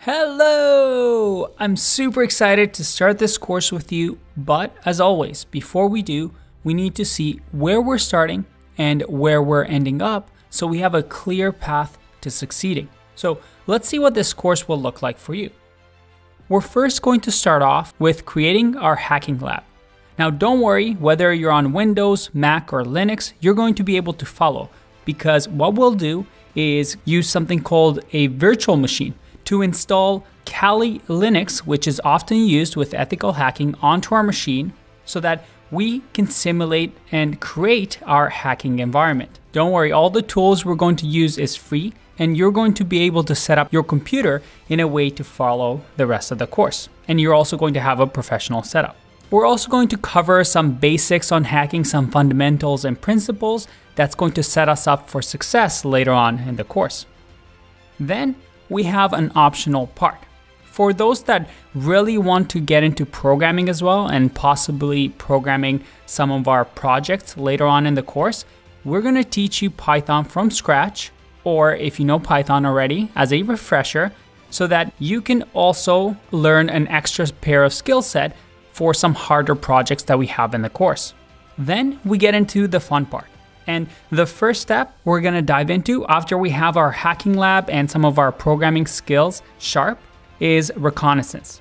Hello! I'm super excited to start this course with you, but as always, before we do, we need to see where we're starting and where we're ending up so we have a clear path to succeeding. So let's see what this course will look like for you. We're first going to start off with creating our hacking lab. Now don't worry, whether you're on Windows, Mac, or Linux, you're going to be able to follow, because what we'll do is use something called a virtual machine to install Kali Linux, which is often used with ethical hacking, onto our machine so that we can simulate and create our hacking environment. Don't worry, all the tools we're going to use is free, and you're going to be able to set up your computer in a way to follow the rest of the course. And you're also going to have a professional setup. We're also going to cover some basics on hacking, some fundamentals and principles that's going to set us up for success later on in the course. Then we have an optional part. For those that really want to get into programming as well and possibly programming some of our projects later on in the course, we're going to teach you Python from scratch, or if you know Python already, as a refresher, so that you can also learn an extra pair of skill set for some harder projects that we have in the course. Then we get into the fun part. And the first step we're going to dive into after we have our hacking lab and some of our programming skills sharp is reconnaissance.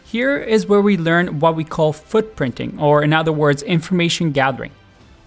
Here is where we learn what we call footprinting, or in other words, information gathering.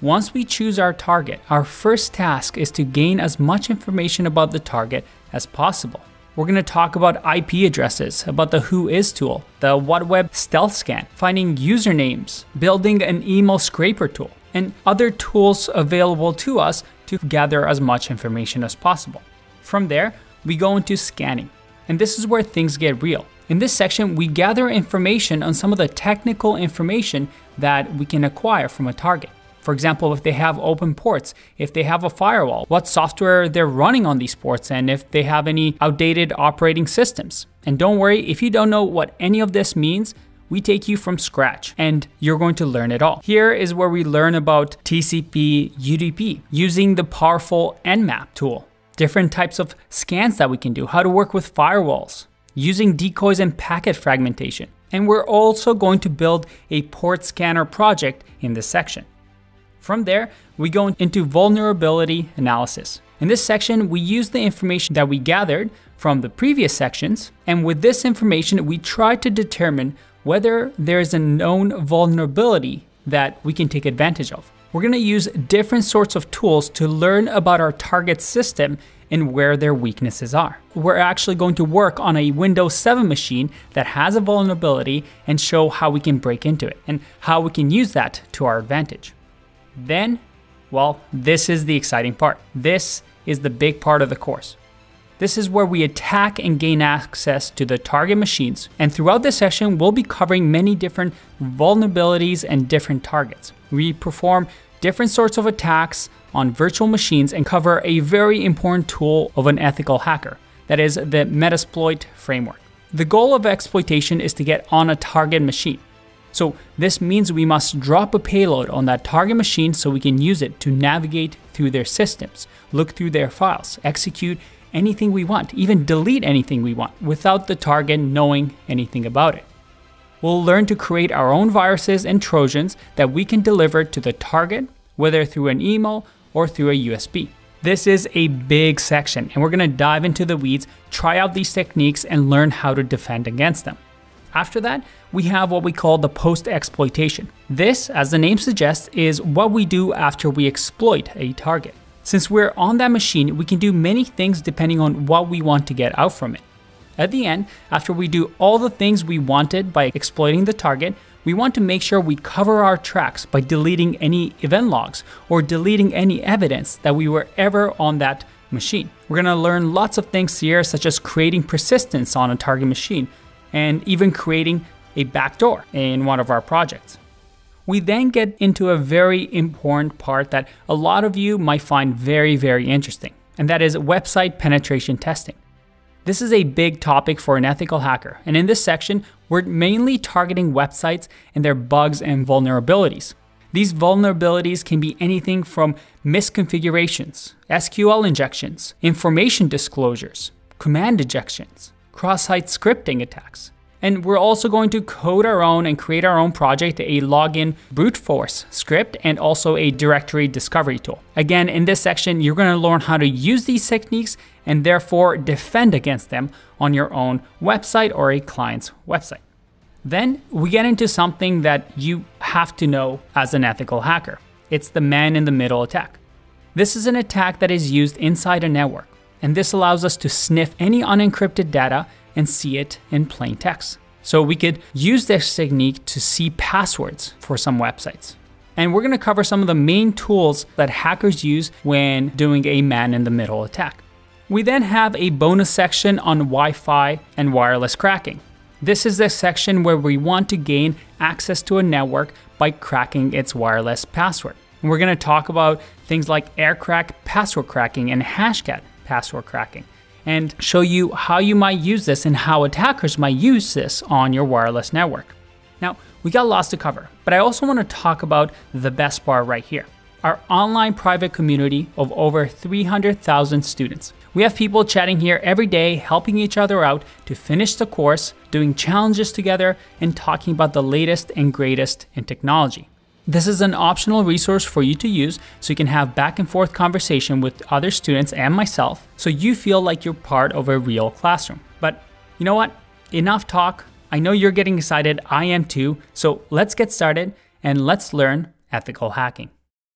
Once we choose our target, our first task is to gain as much information about the target as possible. We're going to talk about IP addresses, about the Whois tool, the WhatWeb stealth scan, finding usernames, building an email scraper tool, and other tools available to us to gather as much information as possible. From there, we go into scanning, and this is where things get real. In this section, we gather information on some of the technical information that we can acquire from a target. For example, if they have open ports, if they have a firewall, what software they're running on these ports, and if they have any outdated operating systems. And don't worry, if you don't know what any of this means, we take you from scratch and you're going to learn it all. Here is where we learn about TCP, UDP, using the powerful Nmap tool, different types of scans that we can do, how to work with firewalls, using decoys and packet fragmentation. And we're also going to build a port scanner project in this section. From there, we go into vulnerability analysis. In this section, we use the information that we gathered from the previous sections, and with this information, we try to determine whether there is a known vulnerability that we can take advantage of. We're going to use different sorts of tools to learn about our target system and where their weaknesses are. We're actually going to work on a Windows 7 machine that has a vulnerability and show how we can break into it and how we can use that to our advantage. Then, well, this is the exciting part. This is the big part of the course. This is where we attack and gain access to the target machines. And throughout this session, we'll be covering many different vulnerabilities and different targets. We perform different sorts of attacks on virtual machines and cover a very important tool of an ethical hacker, that is the Metasploit framework. The goal of exploitation is to get on a target machine. So this means we must drop a payload on that target machine so we can use it to navigate through their systems, look through their files, execute anything we want, even delete anything we want without the target knowing anything about it. We'll learn to create our own viruses and Trojans that we can deliver to the target, whether through an email or through a USB. This is a big section, and we're going to dive into the weeds, try out these techniques, and learn how to defend against them. After that, we have what we call the post-exploitation. This, as the name suggests, is what we do after we exploit a target. Since we're on that machine, we can do many things depending on what we want to get out from it. At the end, after we do all the things we wanted by exploiting the target, we want to make sure we cover our tracks by deleting any event logs or deleting any evidence that we were ever on that machine. We're going to learn lots of things here, such as creating persistence on a target machine, and even creating a backdoor in one of our projects. We then get into a very important part that a lot of you might find very, very interesting, and that is website penetration testing. This is a big topic for an ethical hacker, and in this section, we're mainly targeting websites and their bugs and vulnerabilities. These vulnerabilities can be anything from misconfigurations, SQL injections, information disclosures, command ejections, cross-site scripting attacks. And we're also going to code our own and create our own project, a login brute force script, and also a directory discovery tool. Again, in this section, you're going to learn how to use these techniques and therefore defend against them on your own website or a client's website. Then we get into something that you have to know as an ethical hacker. It's the man-in-the-middle attack. This is an attack that is used inside a network, and this allows us to sniff any unencrypted data and see it in plain text. So we could use this technique to see passwords for some websites. And we're going to cover some of the main tools that hackers use when doing a man-in-the-middle attack. We then have a bonus section on Wi-Fi and wireless cracking. This is the section where we want to gain access to a network by cracking its wireless password. And we're going to talk about things like AirCrack password cracking and Hashcat password cracking, and show you how you might use this and how attackers might use this on your wireless network. Now, we got lots to cover, but I also want to talk about the best part right here. Our online private community of over 300,000 students. We have people chatting here every day, helping each other out to finish the course, doing challenges together, and talking about the latest and greatest in technology. This is an optional resource for you to use so you can have back and forth conversation with other students and myself so you feel like you're part of a real classroom. But you know what? Enough talk. I know you're getting excited. I am too. So let's get started and let's learn ethical hacking.